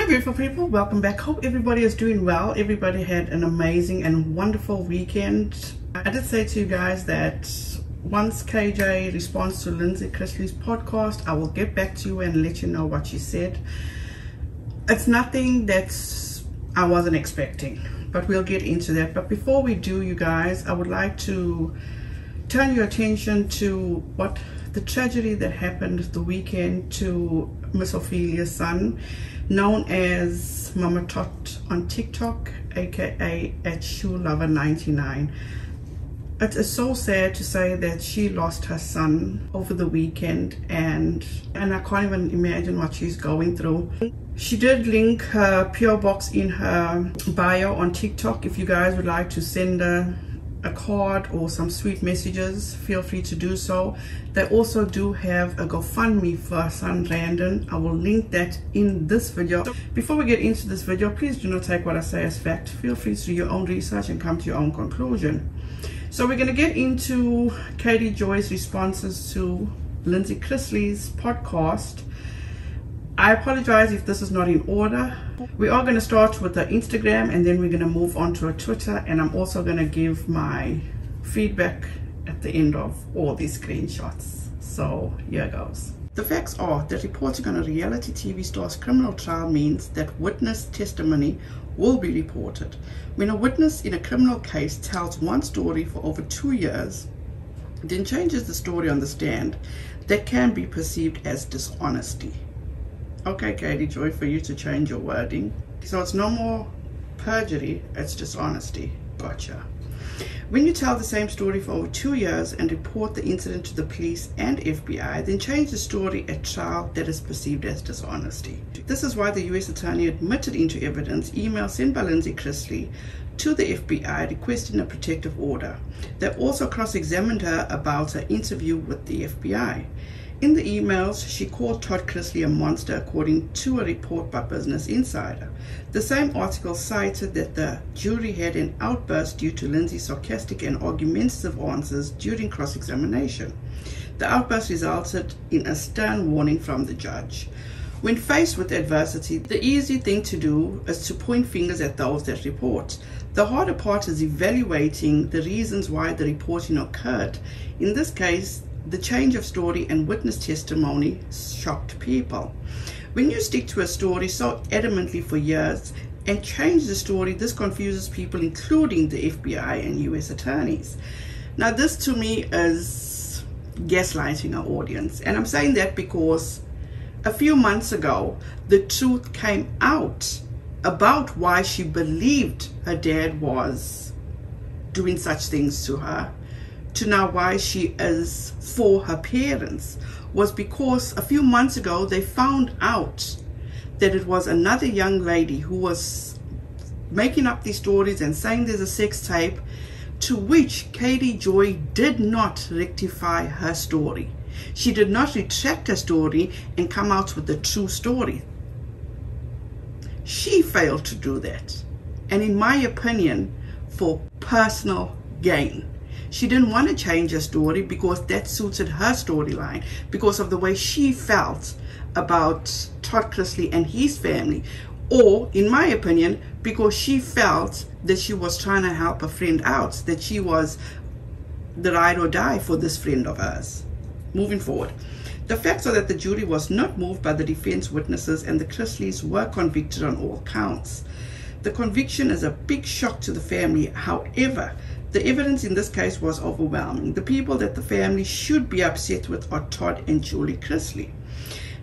beautiful people, welcome back. Hope everybody is doing well. Everybody had an amazing and wonderful weekend. I did say to you guys that once KJ responds to Lindsie Chrisley's podcast, I will get back to you and let you know what she said. It's nothing that I wasn't expecting, but we'll get into that. But before we do, you guys, I would like to turn your attention to what the tragedy that happened the weekend to Miss Ophelia's son, known as Mama Tot on TikTok, aka at ShoeLover99. It is so sad to say that she lost her son over the weekend, and I can't even imagine what she's going through. She did link her PO box in her bio on TikTok. If you guys would like to send her a card or some sweet messages, feel free to do so. They also do have a GoFundMe for her son Brandon. I will link that in this video. Before we get into this video, please do not take what I say as fact. Feel free to do your own research and come to your own conclusion. So we're going to get into Katie Joy's responses to Lindsie Chrisley's podcast. I apologize if this is not in order. We are going to start with the Instagram, and then we're going to move on to a Twitter, and I'm also going to give my feedback at the end of all these screenshots. So here goes. The facts are that reporting on a reality TV star's criminal trial means that witness testimony will be reported. When a witness in a criminal case tells one story for over 2 years, then changes the story on the stand, that can be perceived as dishonesty. Okay, Katie Joy, for you to change your wording. So it's no more perjury, it's dishonesty. Gotcha. When you tell the same story for over 2 years and report the incident to the police and FBI, then change the story at trial, that is perceived as dishonesty. This is why the U.S. Attorney admitted into evidence emails sent by Lindsie Chrisley to the FBI requesting a protective order. They also cross-examined her about her interview with the FBI. In the emails, she called Todd Chrisley a monster, according to a report by Business Insider. The same article cited that the jury had an outburst due to Lindsay's sarcastic and argumentative answers during cross-examination. The outburst resulted in a stern warning from the judge. When faced with adversity, the easy thing to do is to point fingers at those that report. The harder part is evaluating the reasons why the reporting occurred. In this case, the change of story and witness testimony shocked people. When you stick to a story so adamantly for years and change the story, this confuses people, including the FBI and US attorneys. Now, this to me is gaslighting our audience, and I'm saying that because a few months ago the truth came out about why she believed her dad was doing such things to her, to now why she is for her parents, was because a few months ago they found out that it was another young lady who was making up these stories and saying there's a sex tape, to which Katie Joy did not rectify her story. She did not retract her story and come out with the true story. She failed to do that, and in my opinion, for personal gain. She didn't want to change her story because that suited her storyline, because of the way she felt about Todd Chrisley and his family, or in my opinion, because she felt that she was trying to help a friend out, that she was the ride or die for this friend of hers. Moving forward, the facts are that the jury was not moved by the defense witnesses, and the Chrisleys were convicted on all counts. The conviction is a big shock to the family. However, the evidence in this case was overwhelming. The people that the family should be upset with are Todd and Julie Chrisley.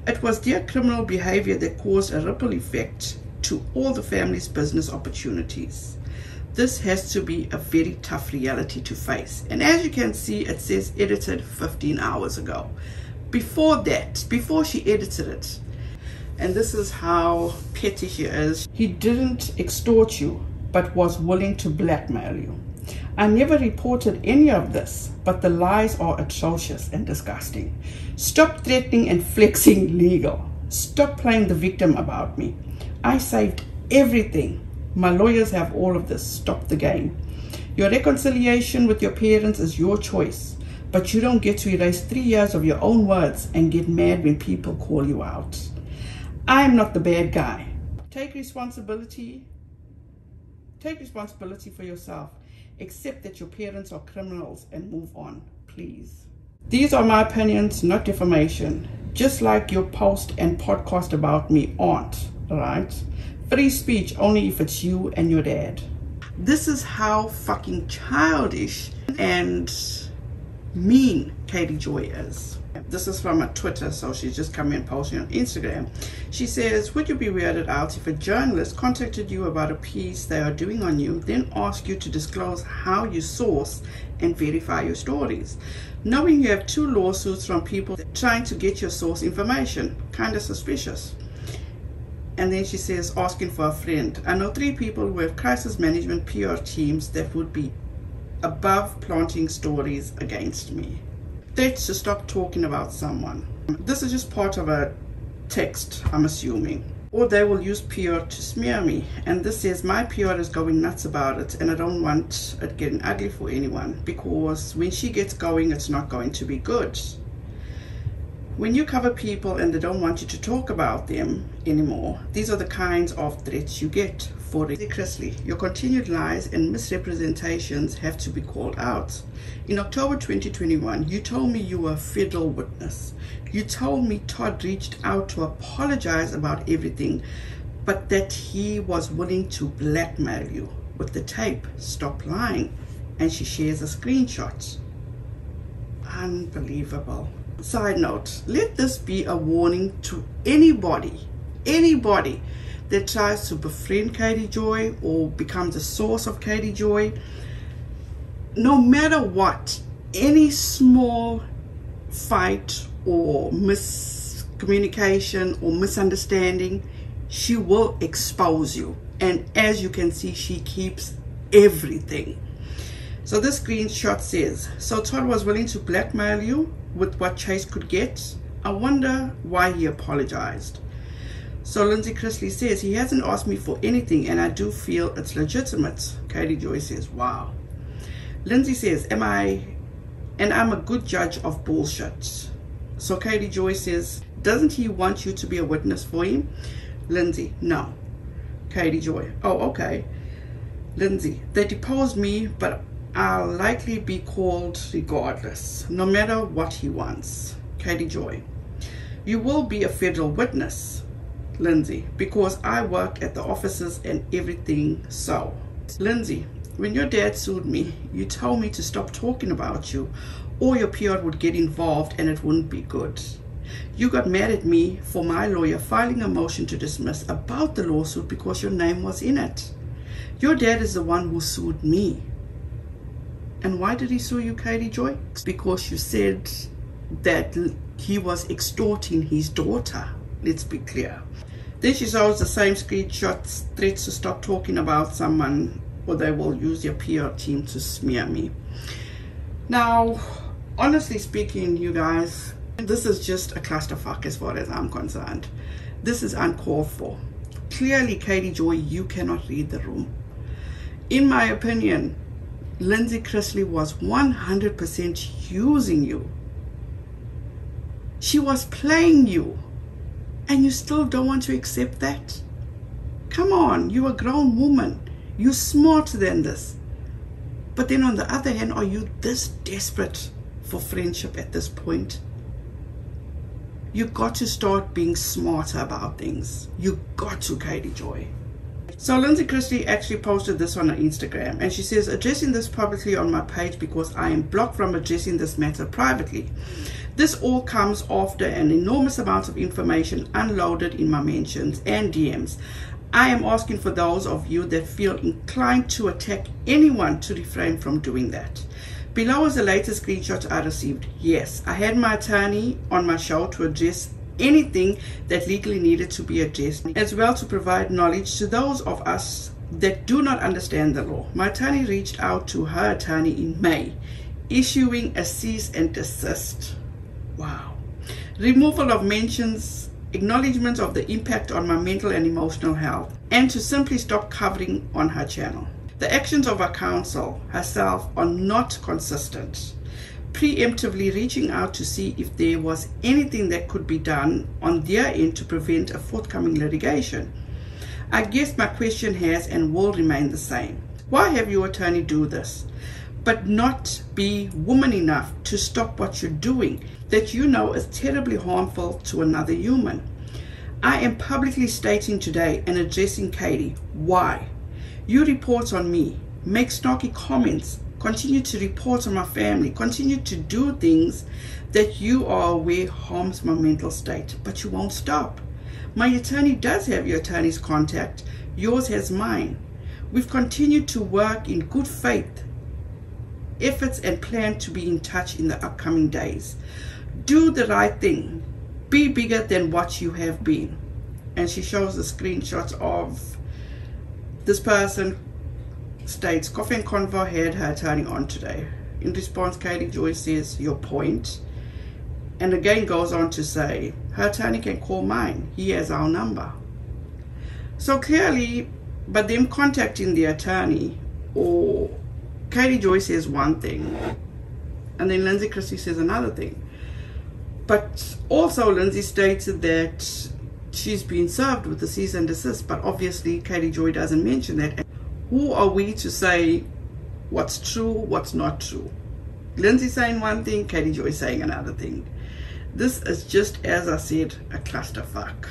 It was their criminal behavior that caused a ripple effect to all the family's business opportunities. This has to be a very tough reality to face. And as you can see, it says edited 15 hours ago. Before that, before she edited it, and this is how petty she is, he didn't extort you, but was willing to blackmail you. I never reported any of this, but the lies are atrocious and disgusting. Stop threatening and flexing legal. Stop playing the victim about me. I saved everything. My lawyers have all of this. Stop the game. Your reconciliation with your parents is your choice, but you don't get to erase 3 years of your own words and get mad when people call you out. I am not the bad guy. Take responsibility for yourself. Accept that your parents are criminals and move on, please. These are my opinions, not defamation. Just like your post and podcast about me aren't, right? Free speech only if it's you and your dad. This is how fucking childish and mean Katie Joy is. This is from a Twitter, so she's just come in posting on Instagram. She says, would you be weirded out if a journalist contacted you about a piece they are doing on you, then ask you to disclose how you source and verify your stories? Knowing you have 2 lawsuits from people trying to get your source information, kind of suspicious. And then she says, asking for a friend. I know 3 people who have crisis management PR teams that would be above planting stories against me. That's to stop talking about someone. This is just part of a text, I'm assuming. Or they will use PR to smear me. And this says, my PR is going nuts about it, and I don't want it getting ugly for anyone, because when she gets going, it's not going to be good. When you cover people and they don't want you to talk about them anymore, these are the kinds of threats you get. For Lindsie Chrisley, your continued lies and misrepresentations have to be called out. In October 2021, you told me you were a federal witness. You told me Todd reached out to apologize about everything, but that he was willing to blackmail you with the tape. Stop lying. And she shares a screenshot. Unbelievable. Side note, let this be a warning to anybody that tries to befriend Katie Joy or becomes a source of Katie Joy. No matter what, any small fight or miscommunication or misunderstanding, she will expose you. And as you can see, she keeps everything. So this screenshot says, so Todd was willing to blackmail you with what Chase could get. I wonder why he apologized. So Lindsie Chrisley says, he hasn't asked me for anything and I do feel it's legitimate. Katie Joy says, wow. Lindsie says, I'm a good judge of bullshit. So Katie Joy says, doesn't he want you to be a witness for him? Lindsie, no. Katie Joy, oh, okay. Lindsie, they deposed me, but I'll likely be called regardless, no matter what he wants. Katie Joy, you will be a federal witness. Lindsie, because I work at the offices and everything so. Lindsie, when your dad sued me, you told me to stop talking about you or your PR would get involved and it wouldn't be good. You got mad at me for my lawyer filing a motion to dismiss about the lawsuit because your name was in it. Your dad is the one who sued me. And why did he sue you, Katie Joy? Because you said that he was extorting his daughter. Let's be clear. Then she shows the same screenshots, threats to stop talking about someone or they will use your PR team to smear me. Now, honestly speaking, you guys, this is just a clusterfuck as far as I'm concerned. This is uncalled for. Clearly, Katie Joy, you cannot read the room. In my opinion, Lindsie Chrisley was 100% using you. She was playing you. And you still don't want to accept that? Come on, you're a grown woman. You're smarter than this. But then on the other hand, are you this desperate for friendship at this point? You got to start being smarter about things. You got to, Katie Joy. So Lindsie Chrisley actually posted this on her Instagram, and she says, addressing this publicly on my page because I am blocked from addressing this matter privately. This all comes after an enormous amount of information unloaded in my mentions and DMs. I am asking for those of you that feel inclined to attack anyone to refrain from doing that. Below is the latest screenshot I received. Yes, I had my attorney on my show to address anything that legally needed to be addressed, as well to provide knowledge to those of us that do not understand the law. My attorney reached out to her attorney in May, issuing a cease and desist. Wow. Removal of mentions, acknowledgement of the impact on my mental and emotional health, and to simply stop covering on her channel. The actions of her counsel herself are not consistent. Preemptively reaching out to see if there was anything that could be done on their end to prevent a forthcoming litigation. I guess my question has and will remain the same. Why have your attorney do this, but not be woman enough to stop what you're doing that you know is terribly harmful to another human? I am publicly stating today and addressing Katie why. You report on me, make snarky comments, continue to report on my family, continue to do things that you are aware harms my mental state, but you won't stop. My attorney does have your attorney's contact, yours has mine. We've continued to work in good faith efforts and plan to be in touch in the upcoming days. Do the right thing. Be bigger than what you have been. And she shows the screenshots of this person states, Coffee and Convo had her attorney on today. In response, Katie Joy says, your point. And again goes on to say, her attorney can call mine. He has our number. So clearly, but them contacting the attorney, or Katie Joy says one thing, and then Lindsie Chrisley says another thing. But also Lindsie stated that she's been served with the cease and desist, but obviously Katie Joy doesn't mention that. Who are we to say what's true, what's not true? Lindsie saying one thing, Katie Joy saying another thing. This is just, as I said, a clusterfuck.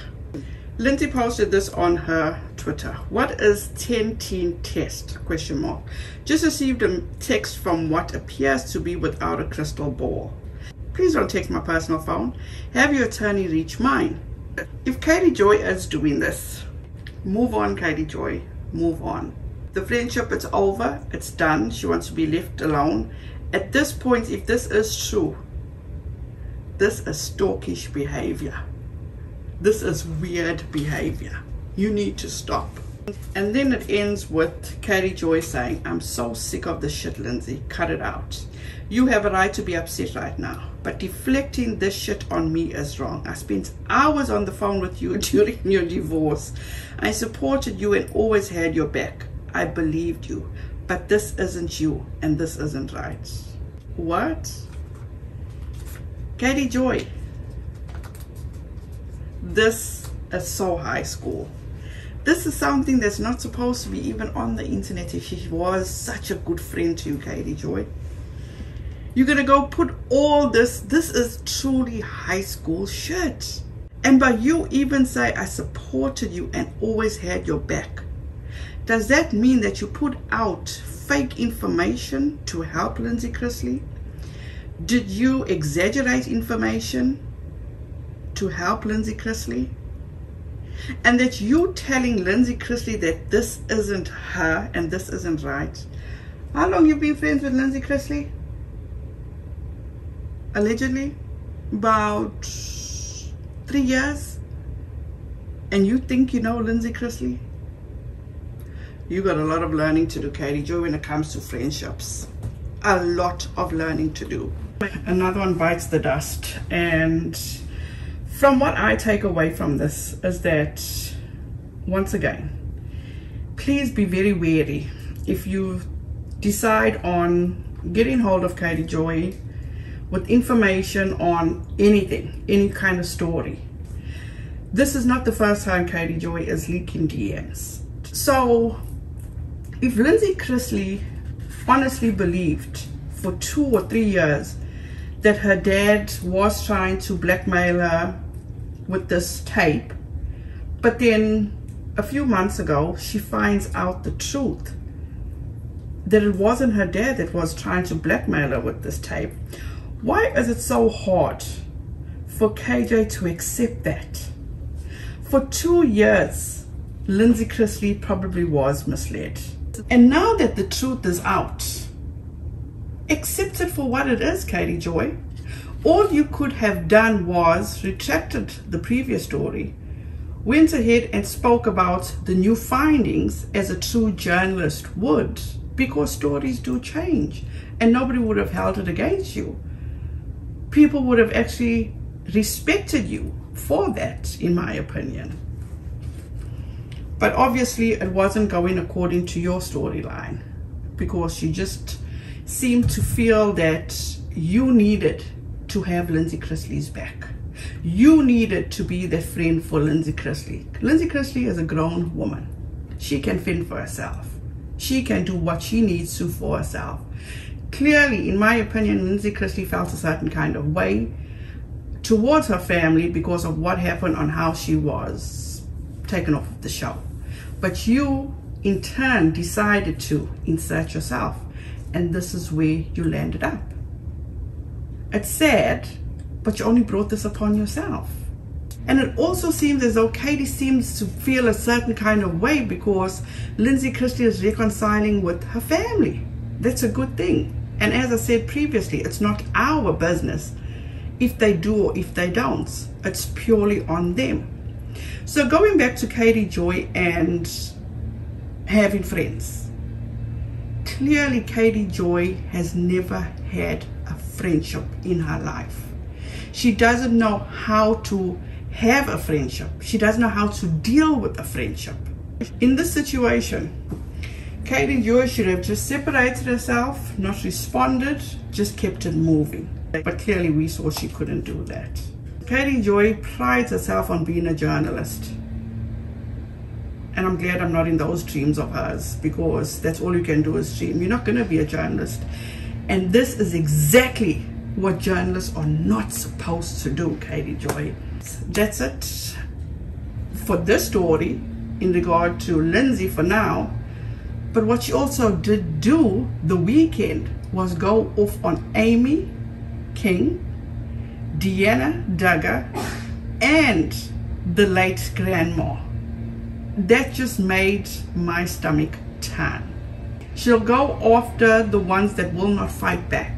Lindsie posted this on her Twitter. What is 10-10 test? Question mark. Just received a text from what appears to be without a crystal ball. Please don't text my personal phone. Have your attorney reach mine. If Katie Joy is doing this, move on, Katie Joy. Move on. The friendship, it's over. It's done. She wants to be left alone. At this point, if this is true, this is stalkish behavior. This is weird behavior. You need to stop. And then it ends with Katie Joy saying, I'm so sick of this shit, Lindsie. Cut it out. You have a right to be upset right now, but deflecting this shit on me is wrong. I spent hours on the phone with you during your divorce. I supported you and always had your back. I believed you, but this isn't you and this isn't right. What? Katie Joy, this is so high school. This is something that's not supposed to be even on the internet if she was such a good friend to you, Katie Joy. You're gonna go put all this is truly high school shit. And by you even say, I supported you and always had your back. Does that mean that you put out fake information to help Lindsie Chrisley? Did you exaggerate information to help Lindsie Chrisley? And that you telling Lindsie Chrisley that this isn't her and this isn't right. How long you been friends with Lindsie Chrisley? Allegedly about 3 years. And you think you know Lindsie Chrisley? You got a lot of learning to do, Katie Joy, when it comes to friendships. A lot of learning to do. Another one bites the dust. And from what I take away from this is that, once again, please be very wary if you decide on getting hold of Katie Joy with information on anything, any kind of story. This is not the first time Katie Joy is leaking DMs. So if Lindsie Chrisley honestly believed for 2 or 3 years that her dad was trying to blackmail her with this tape, but then a few months ago she finds out the truth that it wasn't her dad that was trying to blackmail her with this tape, why is it so hard for KJ to accept that? For 2 years Lindsie Chrisley probably was misled, and now that the truth is out, accept it for what it is, Katie Joy. All you could have done was retracted the previous story, went ahead and spoke about the new findings as a true journalist would, because stories do change and nobody would have held it against you. People would have actually respected you for that, in my opinion. But obviously it wasn't going according to your storyline, because you just seemed to feel that you needed to have Lindsie Chrisley's back. You needed to be the friend for Lindsie Chrisley. Lindsie Chrisley is a grown woman. She can fend for herself. She can do what she needs to for herself. Clearly, in my opinion, Lindsie Chrisley felt a certain kind of way towards her family because of what happened on how she was taken off of the show. But you, in turn, decided to insert yourself. And this is where you landed up. It's sad, but you only brought this upon yourself. And it also seems as though Katie seems to feel a certain kind of way because Lindsie Chrisley is reconciling with her family. That's a good thing. And as I said previously, it's not our business if they do or if they don't. It's purely on them. So going back to Katie Joy and having friends. Clearly, Katie Joy has never had a friendship in her life. She doesn't know how to have a friendship. She doesn't know how to deal with a friendship. In this situation, Katie Joy should have just separated herself, not responded, just kept it moving. But clearly we saw she couldn't do that. Katie Joy prides herself on being a journalist. And I'm glad I'm not in those dreams of hers, because that's all you can do is dream. You're not going to be a journalist. And this is exactly what journalists are not supposed to do, Katie Joy. That's it for this story in regard to Lindsie for now. But what she also did do the weekend was go off on Amy King, Deanna Duggar, and the late grandma. That just made my stomach turn. She'll go after the ones that will not fight back.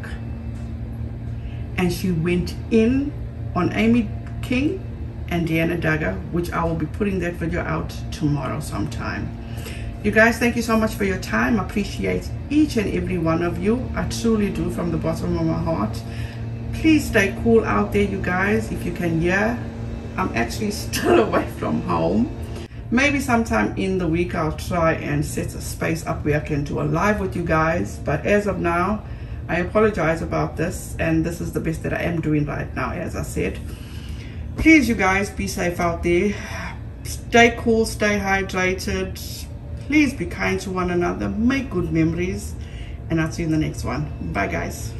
And she went in on Amy King and Deanna Duggar, which I will be putting that video out tomorrow sometime. You guys, thank you so much for your time. I appreciate each and every one of you. I truly do, from the bottom of my heart. Please stay cool out there, you guys. If you can hear, I'm actually still away from home. Maybe sometime in the week I'll try and set a space up where I can do a live with you guys. But as of now, I apologize about this, and this is the best that I am doing right now, as I said. Please, you guys, be safe out there. Stay cool, stay hydrated. Please be kind to one another. Make good memories. And I'll see you in the next one. Bye, guys.